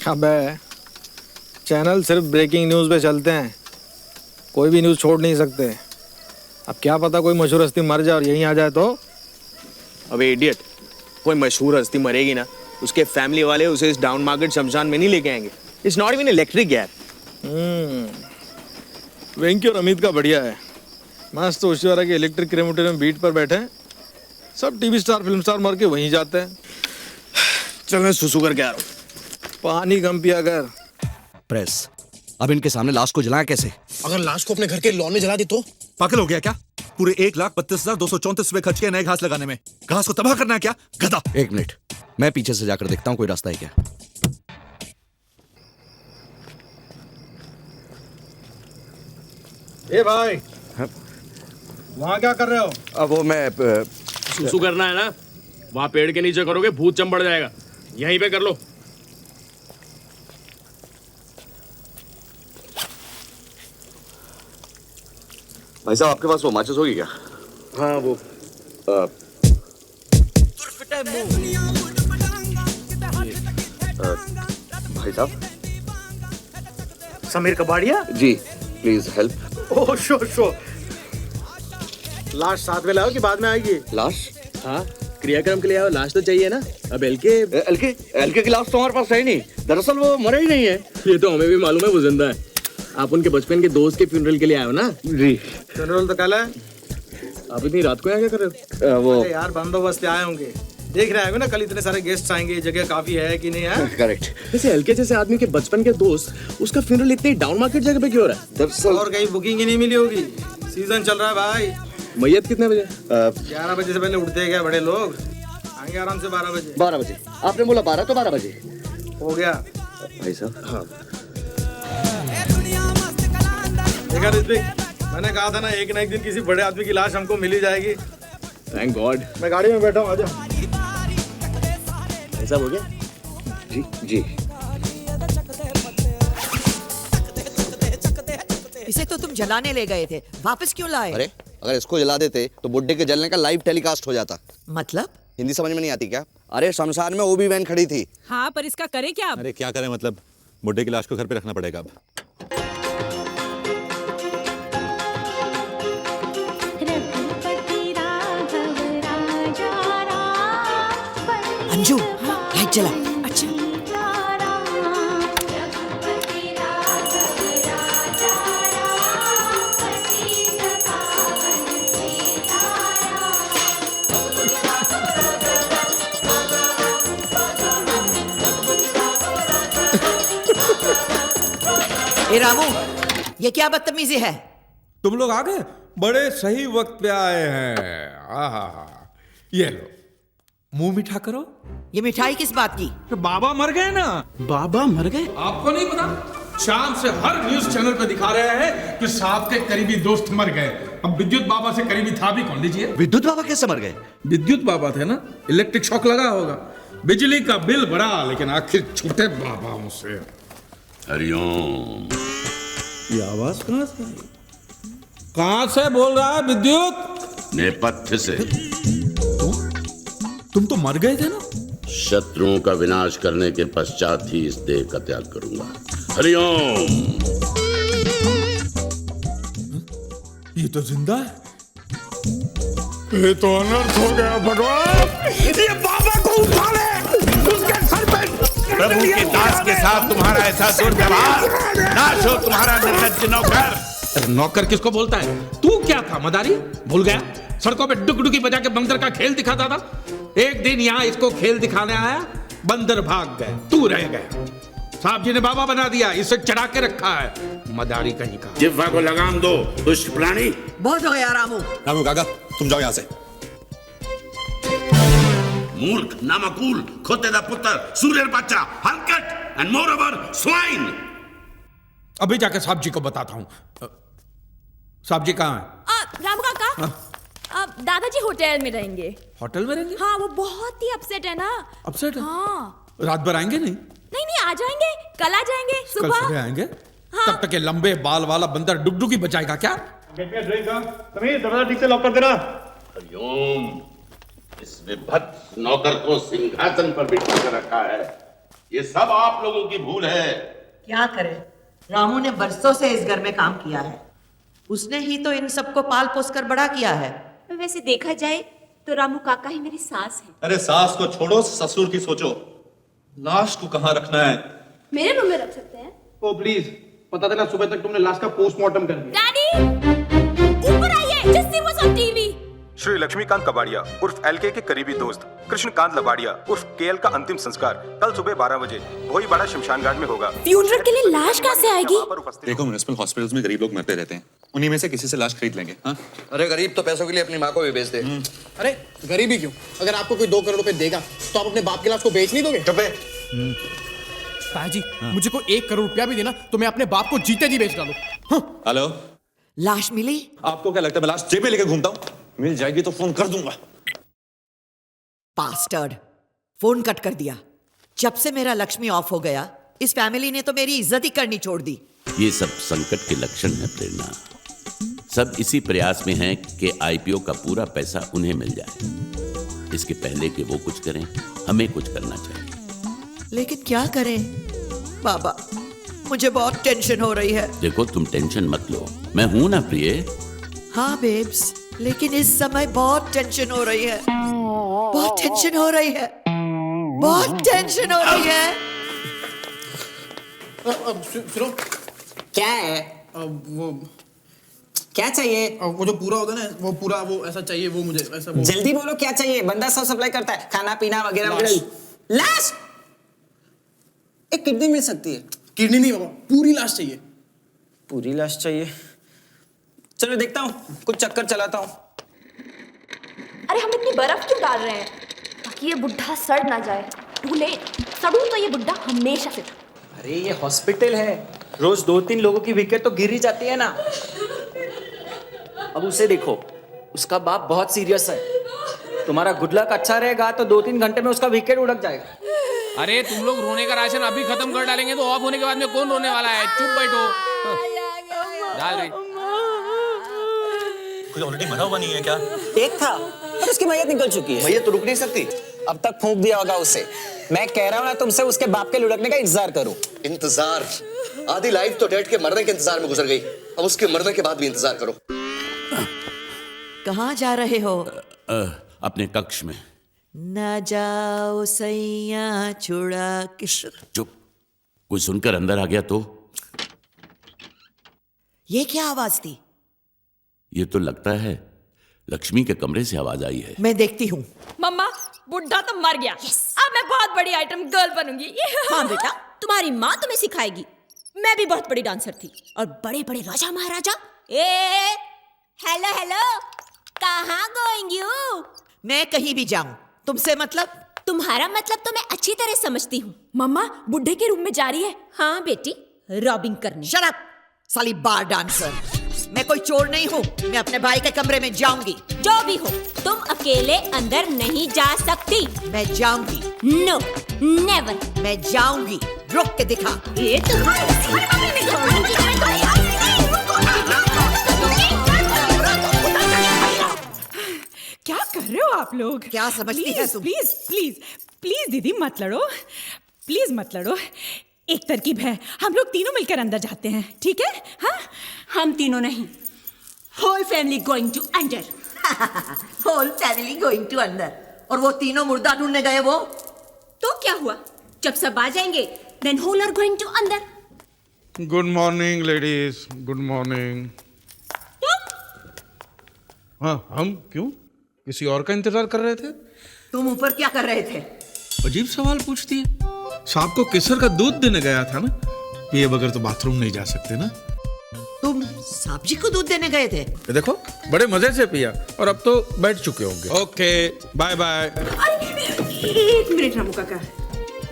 अबे चैनल सिर्फ breaking news पे चलते हैं, कोई भी न्यूज़ छोड़ नहीं सकते। अब क्या पता कोई मशहूर हस्ती मर जाए और यहीं आ जाए तो। अबे इडियट, कोई मशहूर हस्ती मरेगी ना, उसके फैमिली वाले उसे इस डाउन मार्केट शमशान में नहीं लेके आएंगे। इट्स नॉट इवन इलेक्ट्रिक यार। वेंकी और अमित का बढ़िया है, मस्त होशियारा के इलेक्ट्रिक क्रेमेटोरियम बीट पर बैठे हैं। सब टीवी स्टार फिल्म स्टार मर के वहीं जाते हैं। चल मैं सुसु करके आ रहा हूँ। पानी कम पिया कर। प्रेस, अब इनके सामने लाश को जलाएं कैसे? अगर लाश को अपने घर के लॉन में जला दी तो? पागल हो गया क्या? पूरे 1,32,234 रुपए खर्च किए नए घास लगाने में। घास को तबाह करना है क्या, गधा? एक मिनट, मैं पीछे से जाकर देखता हूँ कोई रास्ता है क्या। ए भाई, वहाँ क्या कर रहे हो? अब वो मैं सुसु करना है ना, वहाँ पेड़ के नीचे करोगे भूत चंपड़ जाएगा। यहीं पे कर लो। भाई साहब, आपके पास वो माचिस होगी क्या? हाँ वो भाई साहब। समीर कबाड़िया जी, प्लीज हेल्प। ओह शो लाश साथ में लाओ कि बाद में आएगी? लाश? हाँ, क्रियाक्रम के लिए आओ, लाश तो चाहिए ना। अब एलके की लाश तो हमारे पास है ही नहीं। दरअसल वो मरा ही नहीं है। ये तो हमें भी मालूम है वो जिंदा है। आप उनके बचपन के दोस्त के फ्यूनरल के लिए आए हो ना? जी। जनरल तो कल है। आप इतनी रात को यहाँ क्या कर रहे हो? वो अरे यार बंदोबस्त आए होंगे, देख रहे होंगे ना कल इतने सारे गेस्ट आएंगे, जगह काफी है कि नहीं है? करेक्ट। वैसे एलके जैसे आदमी के बचपन के दोस्त, उसका फ्यूनरल इतनी डाउन मार्केट जगह पे क्यों हो रहा है? दरअसल और कहीं बुकिंग ही नहीं मिली होगी, सीजन चल रहा है भाई। मैयत कितने बजे? 11 बजे से पहले उठते हैं क्या बड़े लोग? आएंगे आराम से 12 बजे। 12 बजे? आपने बोला 12 तो 12 बजे हो गया। भाई साहब। हाँ। देखा ऋत्विक, मैंने कहा था ना एक दिन किसी बड़े आदमी की लाश हमको मिल ही जाएगी। Thank God. मैं गाड़ी में बैठा हूँ, आजा। ऐसा हो गया? जी जी। इसे तो तुम जलाने ले गए थे, वापस क्यों लाए? अरे अगर इसको जला देते तो बुड्ढे के जलने का लाइव टेलीकास्ट हो जाता। मतलब? हिंदी समझ में नहीं आती क्या? अरे शमशान में ओबी वैन खड़ी थी। हाँ, पर इसका करें क्या अब? अरे क्या करें, मतलब बुड्ढे की लाश को घर पे रखना पड़ेगा अब। अंजू, लाइट जला। अच्छा। ए रामू, ये क्या बदतमीजी है? तुम लोग आ गए, बड़े सही वक्त पे आए हैं। आहा, ये लो, मुंह मीठा करो। ये मिठाई किस बात की? तो बाबा मर गए ना। बाबा मर गए? आपको नहीं पता? शाम से हर न्यूज चैनल पे दिखा रहे हैं कि साहब के करीबी दोस्त मर गए। अब विद्युत बाबा से करीबी था भी कौन? लीजिए। विद्युत बाबा कैसे मर गए? विद्युत बाबा थे ना, इलेक्ट्रिक शॉक लगा होगा, बिजली का बिल बढ़ा, लेकिन आखिर छूटे बाबाओं से। हरिओम। ये आवाज कहाँ से आई? कहाँ से बोल रहा है विद्युत? नेपथ्य से। तुम तो मर गए थे ना। शत्रुओं का विनाश करने के पश्चात ही इस देह का त्याग करूंगा। हरिओम। ये तो जिंदा है। ये तो अनर्थ हो गया भगवान। ये बाबा को उठा ले, उसके सर पे। प्रभु के दास के साथ तुम्हारा ऐसा दुर्व्यवहार, नाश हो तुम्हारा निर्लज्ज नौकर। नौकर किसको बोलता है? तू क्या था मदारी? भूल गया? सड़कों पे डुगडुगी बजा के बंदर का खेल दिखाता था। एक दिन यहाँ इसको खेल दिखाने आया, बंदर भाग गए, तू रह गया। साहब जी ने बाबा बना दिया, इसे चढ़ा के रखा है, मदारी कहीं का। जिह्वा को लगाम दो दुष्ट प्राणी। बहुत हो गया रामू। रामू काका, तुम जाओ यहाँ से। मूर्ख, नामकूल, खोतेदा पुत्र, सूर्य बच्चा, हलकट एंड मोर ओवर स्वाइन। अभी जाके साहब जी को बताता हूँ। साहब जी कहाँ हैं? रामू काका, दादाजी होटल में रहेंगे। होटल में रहेंगे? हाँ, वो बहुत ही अपसेट है ना। अपसेट है? हाँ। रात भर आएंगे नहीं? नहीं, आ जाएंगे, कल आ जाएंगे कल सुबह आएंगे। हाँ। तब तक ये लंबे बाल वाला बंदर डुगडुगी बजाएगा क्या? दरवाजा ठीक से लॉक कर देना। हरिओम। इस विभत्स नौकर को सिंहासन पर बिठा कर रखा है। ये सब आप लोगों की भूल है। क्या करे, रामू ने बरसों से इस घर में काम किया है। उसने ही तो इन सबको पाल पोस कर बड़ा किया है। वैसे देखा जाए तो रामू काका ही मेरी सास है। अरे सास को छोड़ो, ससुर की सोचो। लाश को कहाँ रखना है? मेरे रूम में रख सकते हैं। ओ प्लीज, पता था ना सुबह तक तुमने लाश का पोस्टमार्टम कर दिया। डैडी ऊपर आइए, just see was on TV. Shri Laxmikant Kabadia उर्फ एलके के करीबी दोस्त कृष्णकांत लबाड़िया उर्फ केएल का अंतिम संस्कार कल सुबह 12 बजे भोईबाड़ा शमशान घाट में होगा। फ्यूनरल के लिए लाश कहाँ से आएगी? देखो, म्युनिसिपल हॉस्पिटल्स में गरीब लोग मरते रहते हैं, उन्हीं में से किसी से लाश खरीद लेंगे। हाँ? अरे गरीब तो पैसों के लिए अपनी माँ को भी बेच दे। अरे गरीबी क्यों? अगर आपको कोई 2 करोड़ रुपए देगा तो आप अपने बाप के लाश को बेच नहीं दोगे? चुप ताजी, मुझे को 1 करोड़ रुपया भी देना तो मैं अपने बाप को जीते जी बेच डालूं। हेलो, लाश मिली? आपको क्या लगता है मैं लाश जेब में लेके घूमता हूँ? मिल जाएगी तो फोन कर दूंगा। बास्टर्ड, फोन कट कर दिया। जब से मेरा लक्ष्मी ऑफ हो गया, इस फैमिली ने तो मेरी इज्जत ही करनी छोड़ दी। ये सब संकट के लक्षण है प्रेरणा। सब इसी प्रयास में हैं कि आईपीओ का पूरा पैसा उन्हें मिल जाए। इसके पहले कि वो कुछ करें, हमें कुछ करना चाहिए। लेकिन क्या करें बाबा, मुझे बहुत टेंशन हो रही है। देखो, तुम टेंशन मत लो, मैं हूं ना प्रिय। हाँ बेब्स, लेकिन इस समय बहुत टेंशन हो रही है। बहुत टेंशन हो रही है। बहुत टेंशन हो रही है। सुनो, क्या है? वो क्या चाहिए? वो जो पूरा होता है ना, वो पूरा वो ऐसा चाहिए, वो मुझे ऐसा वो। जल्दी बोलो क्या चाहिए, बंदा सब सप्लाई करता है, खाना पीना वगैरह वगैरह। लाश? एक किडनी मिल सकती है। किडनी नहीं बाबा, पूरी लाश चाहिए। पूरी लाश चाहिए? चलो देखता हूँ, कुछ चक्कर चलाता हूँ। अरे हम इतनी बर्फ क्यों डाल रहे हैं ताकि ये बुढ़ा सड़ ना जाए? टू लेट, सड़ू तो ये बुढ़ा हमेशा से। अरे ये हॉस्पिटल है, रोज 2-3 लोगों की विकेट तो गिर ही जाती है ना। अब उसे देखो, उसका बाप बहुत सीरियस है। तुम्हारा गुड लक अच्छा रहेगा तो 2-3 घंटे में उसका विकेट उड़क जाएगा। अरे तुम लोग रोने का राशन अभी खत्म कर डालेंगे तो ऑफ होने के बाद में कौन रोने वाला है? चुप बैठो। डाल रही। कोई ऑलरेडी मरा हुआ नहीं है क्या? एक था और उसकी मैयत निकल चुकी है। मैयत तो रुक नहीं सकती। अब तक फूंक दिया होगा उसे। मैं कह रहा हूँ ना तुमसे, उसके बाप के लुढ़कने का इंतजार करो। इंतजार? आधी लाइफ तो डेड के मरने के इंतजार में गुजर गई, अब उसके मरने के बाद भी इंतजार करो। कहाँ जा रहे हो? अपने कक्ष में। न जाओ सैया छुड़ा के। चुप, कोई सुनकर अंदर आ गया तो? ये क्या आवाज थी? ये तो लगता है लक्ष्मी के कमरे से आवाज आई है। मैं देखती हूँ। मम्मा, बुढ़ा तो मर गया। अब मैं बहुत बड़ी आइटम गर्ल बनूंगी। हाँ बेटा, तुम्हारी माँ तुम्हें सिखाएगी। मैं भी बहुत बड़ी डांसर थी और बड़े बड़े राजा महाराजा। हेलो हेलो, कहाँ गोइंग यू? मैं कहीं भी जाऊं, तुमसे मतलब? तुम्हारा मतलब तो मैं अच्छी तरह समझती हूँ। मम्मा, बुढ़े के रूम में जा रही है। हाँ बेटी, रॉबिंग करने। शट अप, साली बार डांसर। मैं कोई चोर नहीं हूँ, मैं अपने भाई के कमरे में जाऊंगी। जो भी हो, तुम अकेले अंदर नहीं जा सकती। मैं जाऊंगी। No, never. मैं जाऊंगी, रुक के दिखा। ये क्या कर रहे हो आप लोग? क्या समझती है तुम? प्लीज प्लीज प्लीज दीदी मत लड़ो, प्लीज मत लड़ो। एक तरकीब है, हम लोग तीनों मिलकर अंदर जाते हैं, ठीक है? हाँ, हम तीनों नहीं, whole family going to under. Whole family going to अंदर। और वो तीनों मुर्दा ढूंढने गए वो? तो क्या हुआ, जब सब आ जाएंगे then whole are going to अंदर। Good morning ladies, good morning. हाँ, हम क्यों किसी और का इंतजार कर रहे थे? तुम ऊपर क्या कर रहे थे? अजीब सवाल पूछती है। सांप को केसर का दूध देने गया था ना, पिए बगैर तो बाथरूम नहीं जा सकते ना। तुम सांप जी को दूध देने गए थे? ये देखो, बड़े मजे से पिया और अब तो बैठ चुके होंगे। Okay, bye bye. एक मिनट रामू काका,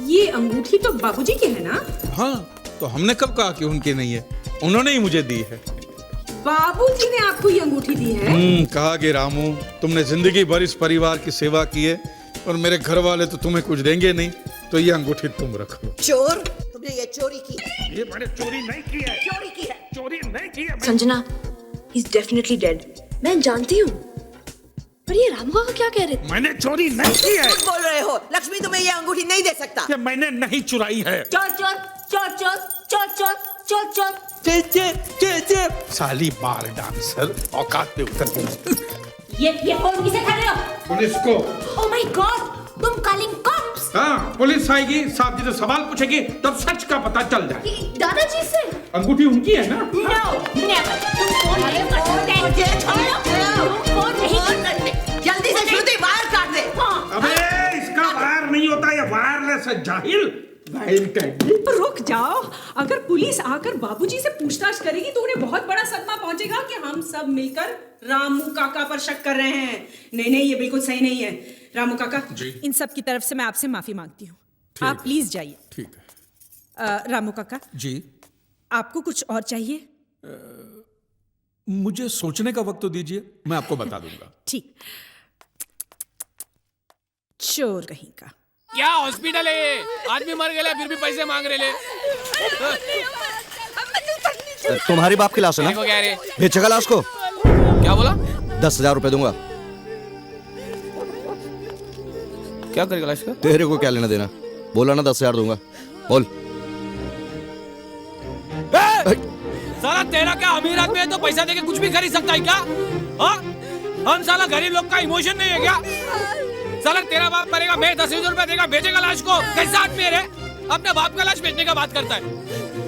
ये अंगूठी तो बाबूजी की है ना? हाँ, तो हमने कब कहा कि उनकी नहीं है? उन्होंने ही मुझे दी है। बाबूजी ने आपको ये अंगूठी दी है? कहा कि रामू, तुमने जिंदगी भर इस परिवार की सेवा की है और मेरे घर वाले तो तुम्हें कुछ देंगे नहीं, तो ये अंगूठी तुम रखो। चोर, तुमने ये चोरी की? ये मैंने चोरी नहीं की है। चोरी की है? चोरी नहीं की है। Sanjana, he's definitely dead। मैं जानती हूँ। पर ये रामू काका क्या कह रहे थे? मैंने चोरी नहीं की है। झूठ बोल रहे हो। लक्ष्मी तुम्हें ये अंगूठी नहीं दे सकता। ये मैंने नहीं चुराई है। चोर चोर चोर चोर चोर चोर चोर चोर। साली बार डांसर औकात पे उतर गई। ये फोन किसे कर रहे हो? पुलिस को। ओह माय गॉड, तुम कॉलिंग कॉप्स? हाँ, पुलिस आएगी, साहब जी से सवाल पूछेगी, तब सच का पता चल जाए। दादाजी से अंगूठी उनकी है ना? No never. तुम फोन नहीं कर सकते। फोन नहीं कर सकते। जल्दी से श्रुति वायर काट दे। अबे इसका वायर नहीं होता, ये वायरलेस है जाहिल। रुक जाओ, अगर पुलिस आकर बाबूजी से पूछताछ करेगी तो उन्हें बहुत बड़ा सदमा पहुंचेगा कि हम सब मिलकर रामू काका पर शक कर रहे हैं। नहीं नहीं, ये बिल्कुल सही नहीं है। रामू काका जी, इन सब की तरफ से मैं आपसे माफी मांगती हूँ। आप प्लीज जाइए। ठीक है। रामू काका जी, आपको कुछ और चाहिए? मुझे सोचने का वक्त तो दीजिए, मैं आपको बता दूंगा। ठीक। चोर कहीं का। क्या हॉस्पिटल है ये? आदमी मर गया फिर भी पैसे मांग रहे ले। तुम्हारी बाप की लाश है मेरे को क्या रे? ना? बेचेगा लाश को? क्या बोला? 10,000 रुपए दूंगा। क्या करेगा लाश का? तेरे को क्या लेना देना? बोला ना 10,000 दूंगा, बोल। साला तेरा क्या अमीर आदमी है तो पैसा देके कुछ भी खरीद सकता है क्या? हाँ? हम साला गरीब लोग का इमोशन नहीं है क्या? साला तेरा बाप मरेगा, मैं 10,000 रुपए देगा, बेचेगा लाश को? कैसा आदमी है रे? अपने बाप का लाश बेचने का बात करता है।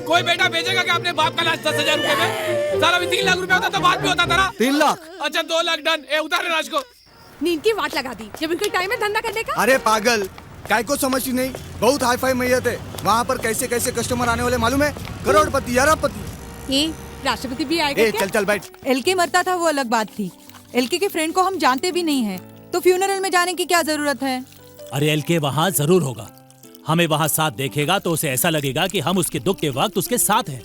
कोई बेटा बेचेगा क्या अपने बाप का लाश 10,000 रुपए में? साला भी 3 लाख रुपए होता तो बात भी होता था ना। 3 लाख? अच्छा 2 लाख डन। उतारे लाश को। नींद की वाट लगा दी जब इनका टाइम है धंधा करने का। अरे पागल, काय को समझती नहीं? बहुत हाई फाई मैयत है वहाँ पर। कैसे कैसे कस्टमर आने वाले मालूम है? करोड़पति, अरबपति। राष्ट्रपति भी आएगा क्या? चल चल बैठ। एलके मरता था वो अलग बात थी। एलके के फ्रेंड को हम जानते भी नहीं है, तो फ्यूनरल में जाने की क्या जरूरत है? अरे एलके वहाँ जरूर होगा। हमें वहाँ साथ देखेगा तो उसे ऐसा लगेगा कि हम उसके दुख के वक्त उसके साथ हैं।